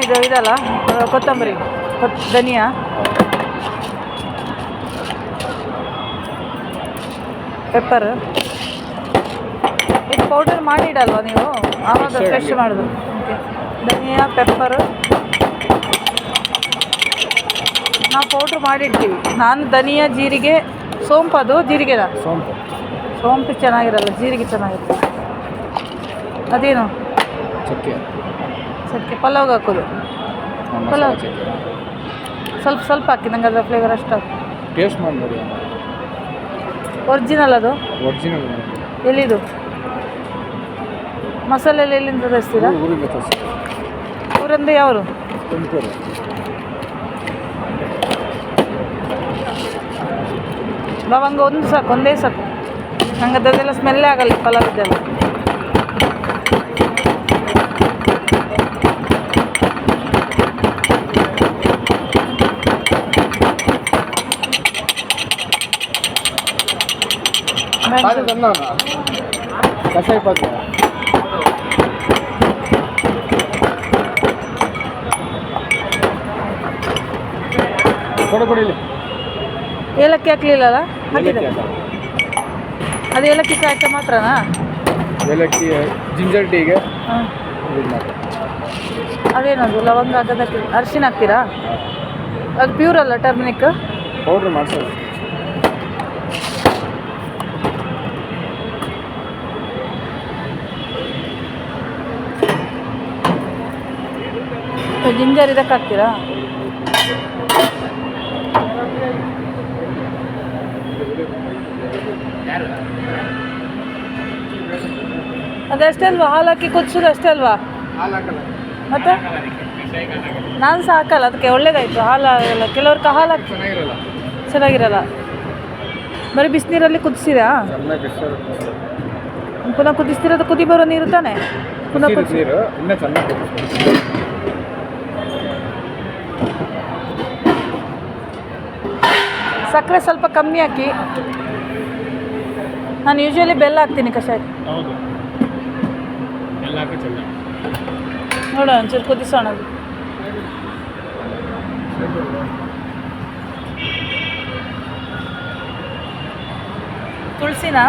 ಇದು ಇದಲ್ಲ ಕೊತ್ತಂಬರಿ ಧನಿಯಾ ಪೆಪ್ಪರ್ ಇದು ಪೌಡರ್ ಮಾಡಿ ಇಡಲ್ವಾ ನೀವು ಆವಾಗ ಫ್ರೆಶ್ ಮಾಡೋದು ಓಕೆ ಧನಿಯಾ ಪೆಪ್ಪರು ನಾವು ಪೌಡ್ರ್ ಮಾಡಿಡ್ತೀವಿ ನಾನು ಧನಿಯಾ ಜೀರಿಗೆ ಸೋಂಪು ಅದು ಜೀರಿಗೆದ ಸೋಂಪು ಚೆನ್ನಾಗಿರಲ್ಲ ಜೀರಿಗೆ ಚೆನ್ನಾಗಿರುತ್ತೆ ಅದೇನು ಚಕ್ಕೆ ಪಲಾವ್ಗೆ ಹಾಕೋದು ಪಲಾವ್ ಸ್ವಲ್ಪ ಸ್ವಲ್ಪ ಹಾಕಿ ನಂಗೆ ಅದರ ಫ್ಲೇವರ್ ಅಷ್ಟು ಹಾಕಿ ಟೇಸ್ಟ್ ಮಾಡಿ ನೋಡಿ ಒರಿಜಿನಲ್ ಅದು ಒರಿಜಿನಲ್ ಎಲ್ಲಿದು ಮಸಾಲೆ ಎಲ್ಲ ಎಲ್ಲಿಂದ ತರಿಸ್ತೀರಾ ಊರಂದ್ರೆ ಯಾವರು ತುಮಕೂರು ಲವಂಗ ಒಂದು ಸಾಕು ಒಂದೇ ಸಾಕು ನಂಗೆ ಅದೆಲ್ಲ ಸ್ಮೆಲ್ಲೇ ಆಗಲ್ಲ ಪಲಾವ್ ಇದೆಲ್ಲ ಕಷಾಯ ಪಾತ್ರೆ ಕೊಡಿ ಏಲಕ್ಕಿ ಹಾಕ್ಲಿಲ್ಲಲ್ಲ ಹಾಕಿದೆ ಅದು ಏಲಕ್ಕಿ ಸಾಕ ಮಾತ್ರನಾ ಏಲಕ್ಕಿ ಜಿಂಜರ್ ಟೀಗೆ ಹಾಂ ಅದೇನದು ಲವಂಗ ಹಾಕೋದಕ್ಕೆ ಅರಿಶಿನ ಹಾಕ್ತೀರಾ ಅದು ಪ್ಯೂರ್ ಅಲ್ಲ ಟರ್ಮರಿಕ್ ಪೌಡ್ರ್ ಮಾಡ್ಸೋದು ಜಿಂಜರ್ ಇದಕ್ಕೆ ಹಾಕ್ತೀರಾ ಅದಷ್ಟೇ ಅಲ್ವಾ ಹಾಲು ಹಾಕಿ ಕುದಿಸೋದು ಅಷ್ಟೇ ಅಲ್ವಾ ಮತ್ತೆ ನಾನು ಸಹ ಹಾಕಲ್ಲ ಅದಕ್ಕೆ ಒಳ್ಳೇದಾಯಿತು ಹಾಲು ಆಗಲ್ಲ ಕೆಲವ್ರಿಗೆ ಹಾಲು ಹಾಕಿ ಚೆನ್ನಾಗಿರಲ್ಲ ಬರೀ ಬಿಸಿನೀರಲ್ಲಿ ಕುದಿಸಿರಾ ಪುನಃ ಕುದಿಸ್ತಿರೋದು ಕುದಿ ಬರೋ ನೀರು ತಾನೆ ಪುನಃ ಕುದಿಸಿ ಸಕ್ಕರೆ ಸ್ವಲ್ಪ ಕಮ್ಮಿ ಹಾಕಿ ನಾನು ಯೂಶ್ವಲಿ ಬೆಲ್ಲ ಹಾಕ್ತೀನಿ ಕಷಾಯ ನೋಡೋಣ ಒಂಚೂರು ಕುದಿಸೋಣ ಅದು ತುಳಸಿನಾ